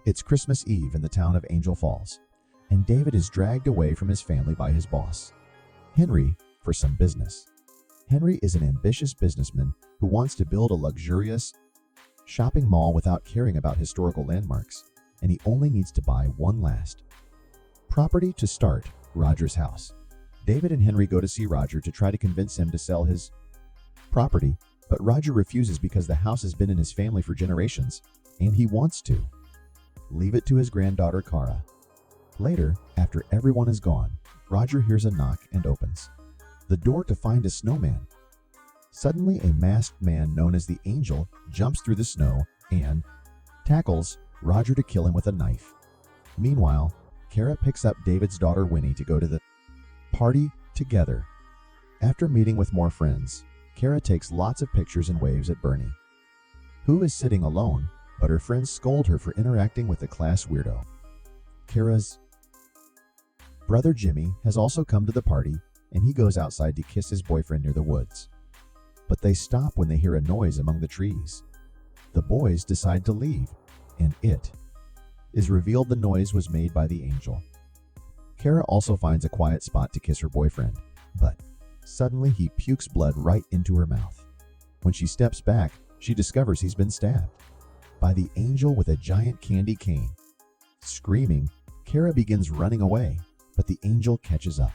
It's Christmas Eve in the town of Angel Falls, and David is dragged away from his family by his boss, Henry, for some business. Henry is an ambitious businessman who wants to build a luxurious shopping mall without caring about historical landmarks, and he only needs to buy one last property to start, Roger's house. David and Henry go to see Roger to try to convince him to sell his property, but Roger refuses because the house has been in his family for generations, and he wants to leave it to his granddaughter Cara. Later, after everyone is gone, Roger hears a knock and opens the door to find a snowman. Suddenly, a masked man known as the Angel jumps through the snow and tackles Roger to kill him with a knife. Meanwhile, Cara picks up David's daughter Winnie to go to the party together. After meeting with more friends, Cara takes lots of pictures and waves at Bernie, who is sitting alone, but her friends scold her for interacting with the class weirdo. Cara's brother Jimmy has also come to the party, and he goes outside to kiss his boyfriend near the woods. But they stop when they hear a noise among the trees. The boys decide to leave, and it is revealed the noise was made by the Angel. Cara also finds a quiet spot to kiss her boyfriend, but suddenly he pukes blood right into her mouth. When she steps back, she discovers he's been stabbed by the Angel with a giant candy cane. Screaming, Cara begins running away, but the Angel catches up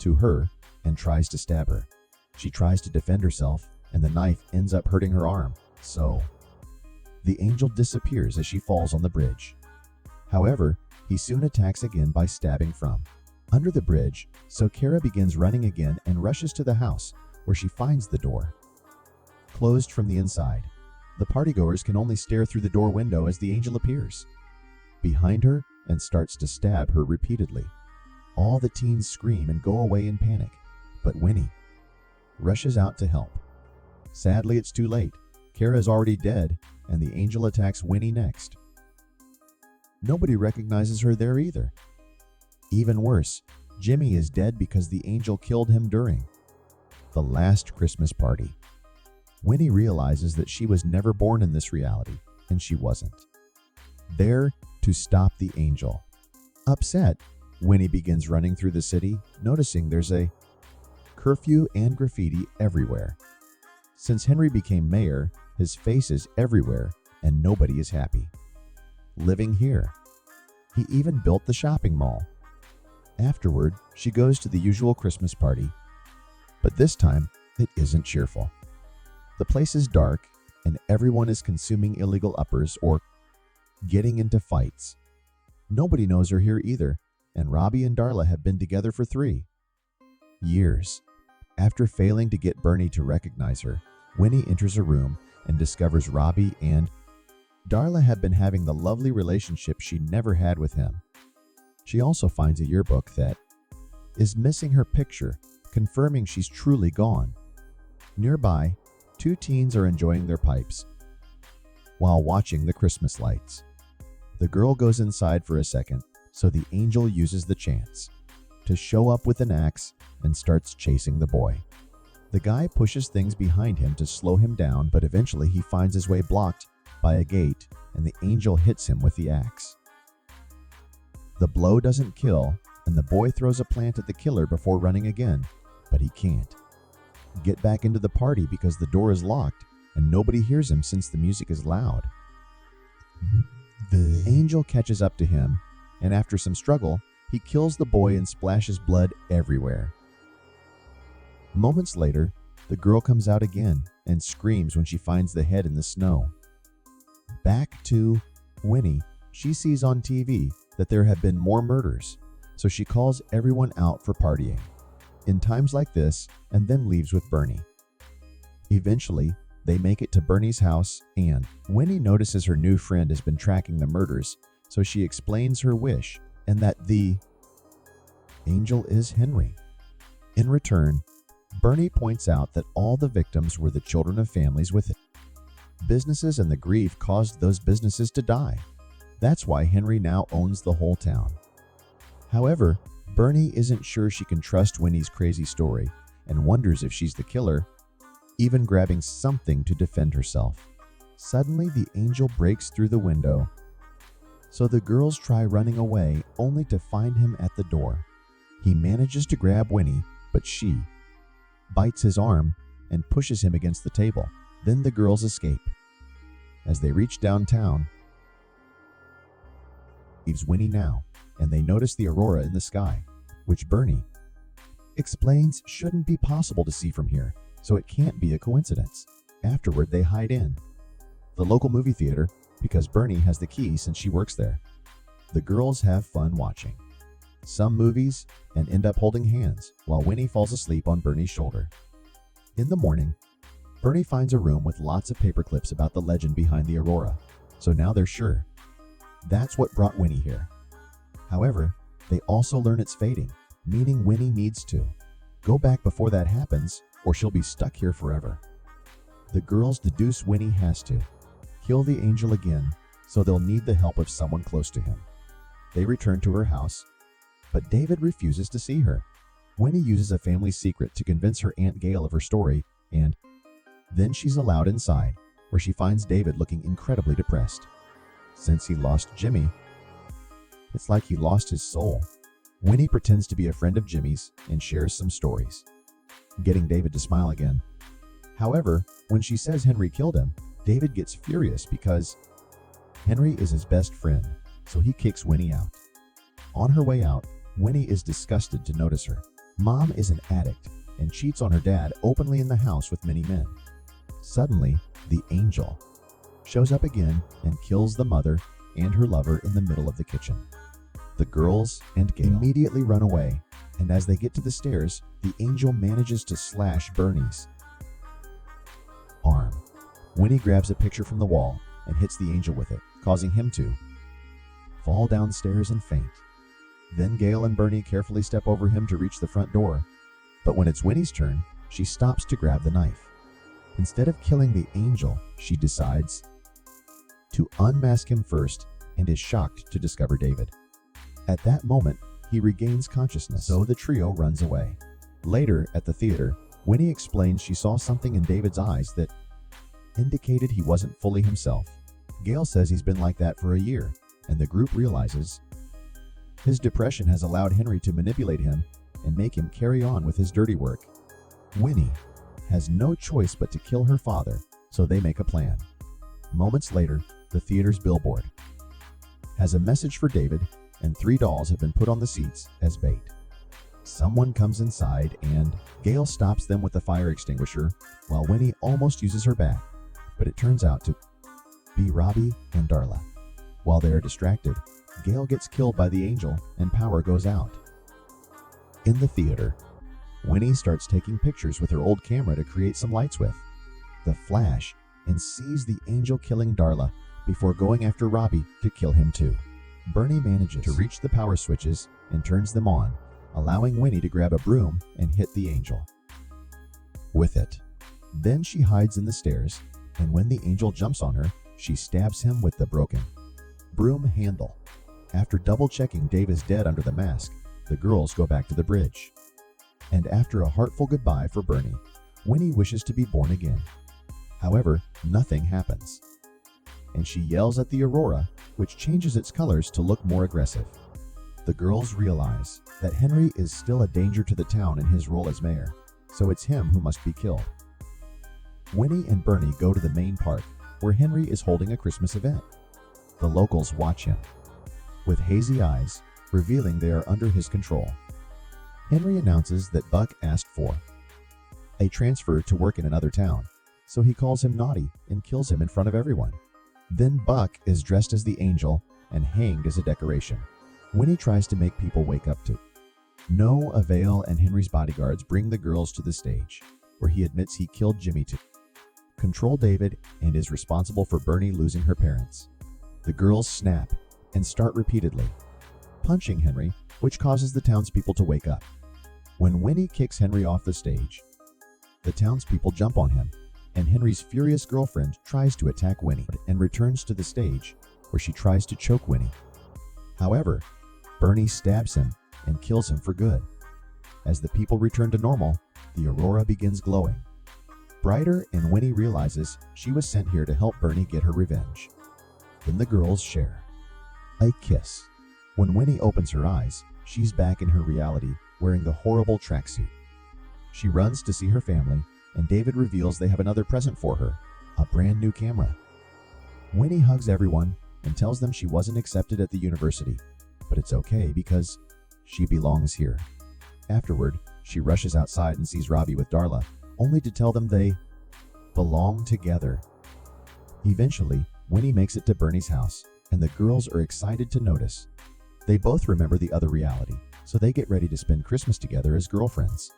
to her and tries to stab her. She tries to defend herself, and the knife ends up hurting her arm, so the Angel disappears as she falls on the bridge. However, he soon attacks again by stabbing from under the bridge, so Cara begins running again and rushes to the house, where she finds the door closed from the inside. The partygoers can only stare through the door window as the Angel appears behind her and starts to stab her repeatedly. All the teens scream and go away in panic, but Winnie rushes out to help. Sadly, it's too late. Cara is already dead, and the Angel attacks Winnie next. Nobody recognizes her there either. Even worse, Jimmy is dead because the Angel killed him during the last Christmas party. Winnie realizes that she was never born in this reality, and she wasn't there to stop the Angel. Upset, Winnie begins running through the city, noticing there's a curfew and graffiti everywhere. Since Henry became mayor, his face is everywhere, and nobody is happy living here. He even built the shopping mall. Afterward, she goes to the usual Christmas party, but this time it isn't cheerful. The place is dark, and everyone is consuming illegal uppers or getting into fights. Nobody knows her here either, and Robbie and Darla have been together for 3 years. After failing to get Bernie to recognize her, Winnie enters a room and discovers Robbie and Darla have been having the lovely relationship she never had with him. She also finds a yearbook that is missing her picture, confirming she's truly gone. Nearby, 2 teens are enjoying their pipes while watching the Christmas lights. The girl goes inside for a second, so the Angel uses the chance to show up with an axe and starts chasing the boy. The guy pushes things behind him to slow him down, but eventually he finds his way blocked by a gate, and the Angel hits him with the axe. The blow doesn't kill, and the boy throws a plant at the killer before running again, but he can't get back into the party because the door is locked and nobody hears him since the music is loud. The Angel catches up to him, and after some struggle, he kills the boy and splashes blood everywhere. Moments later, the girl comes out again and screams when she finds the head in the snow. Back to Winnie, she sees on TV that there have been more murders, so she calls everyone out for partying in times like this and then leaves with Bernie. Eventually, they make it to Bernie's house, and Winnie notices her new friend has been tracking the murders, so she explains her wish and that the Angel is Henry. In return, Bernie points out that all the victims were the children of families with businesses, and the grief caused those businesses to die. That's why Henry now owns the whole town. However, Bernie isn't sure she can trust Winnie's crazy story and wonders if she's the killer, even grabbing something to defend herself. Suddenly, the Angel breaks through the window So the girls try running away only to find him at the door. He manages to grab Winnie, but she bites his arm and pushes him against the table. Then the girls escape. As they reach downtown, leaves Winnie now, and they notice the aurora in the sky, which Bernie explains shouldn't be possible to see from here, so it can't be a coincidence. Afterward, they hide in the local movie theater because Bernie has the key since she works there. The girls have fun watching some movies and end up holding hands while Winnie falls asleep on Bernie's shoulder. In the morning, Bernie finds a room with lots of paper clips about the legend behind the aurora, so now they're sure that's what brought Winnie here. However, they also learn it's fading, meaning Winnie needs to go back before that happens or she'll be stuck here forever. The girls deduce Winnie has to kill the angel again, so they'll need the help of someone close to him. They return to her house, but David refuses to see her. Winnie uses a family secret to convince her Aunt Gail of her story, and then she's allowed inside, where she finds David looking incredibly depressed. Since he lost Jimmy, it's like he lost his soul. Winnie pretends to be a friend of Jimmy's and shares some stories, getting David to smile again. However, when she says Henry killed him, David gets furious because Henry is his best friend, so he kicks Winnie out. On her way out, Winnie is disgusted to notice her mom is an addict and cheats on her dad openly in the house with many men. Suddenly, the angel shows up again and kills the mother and her lover in the middle of the kitchen. The girls and Gail immediately run away, and as they get to the stairs, the angel manages to slash Bernie's arm. Winnie grabs a picture from the wall and hits the angel with it, causing him to fall downstairs and faint. Then Gail and Bernie carefully step over him to reach the front door, but when it's Winnie's turn, she stops to grab the knife. Instead of killing the angel, she decides to unmask him first and is shocked to discover David. At that moment, he regains consciousness, so the trio runs away. Later, at the theater, Winnie explains she saw something in David's eyes that indicated he wasn't fully himself. Gail says he's been like that for a year, and the group realizes his depression has allowed Henry to manipulate him and make him carry on with his dirty work. Winnie has no choice but to kill her father, so they make a plan. Moments later, the theater's billboard has a message for David, and 3 dolls have been put on the seats as bait. Someone comes inside and Gail stops them with a fire extinguisher while Winnie almost uses her bat, but it turns out to be Robbie and Darla. While they are distracted, Gail gets killed by the angel and power goes out. In the theater, Winnie starts taking pictures with her old camera to create some lights with the flash and sees the angel killing Darla before going after Robbie to kill him too. Bernie manages to reach the power switches and turns them on, allowing Winnie to grab a broom and hit the angel with it. Then she hides in the stairs, and when the angel jumps on her, she stabs him with the broken broom handle. After double-checking Dave is dead under the mask, the girls go back to the bridge. And after a heartful goodbye for Bernie, Winnie wishes to be born again. However, nothing happens, and she yells at the aurora, which changes its colors to look more aggressive. The girls realize that Henry is still a danger to the town in his role as mayor, so it's him who must be killed. Winnie and Bernie go to the main park, where Henry is holding a Christmas event. The locals watch him with hazy eyes, revealing they are under his control. Henry announces that Buck asked for a transfer to work in another town, so he calls him naughty and kills him in front of everyone. Then Buck is dressed as the angel and hanged as a decoration. Winnie tries to make people wake up to no avail, and Henry's bodyguards bring the girls to the stage, where he admits he killed Jimmy to control David and is responsible for Bernie losing her parents. The girls snap and start repeatedly punching Henry, which causes the townspeople to wake up. When Winnie kicks Henry off the stage, the townspeople jump on him, and Henry's furious girlfriend tries to attack Winnie and returns to the stage, where she tries to choke Winnie. However, Bernie stabs him and kills him for good. As the people return to normal, the aurora begins glowing brighter, and Winnie realizes she was sent here to help Bernie get her revenge. Then the girls share A kiss. When Winnie opens her eyes, she's back in her reality, wearing the horrible tracksuit. She runs to see her family, and David reveals they have another present for her, a brand new camera. Winnie hugs everyone and tells them she wasn't accepted at the university, but it's okay because she belongs here. Afterward, she rushes outside and sees Robbie with Darla, only to tell them they belong together. Eventually, Winnie makes it to Bernie's house, and the girls are excited to notice. They both remember the other reality, so they get ready to spend Christmas together as girlfriends.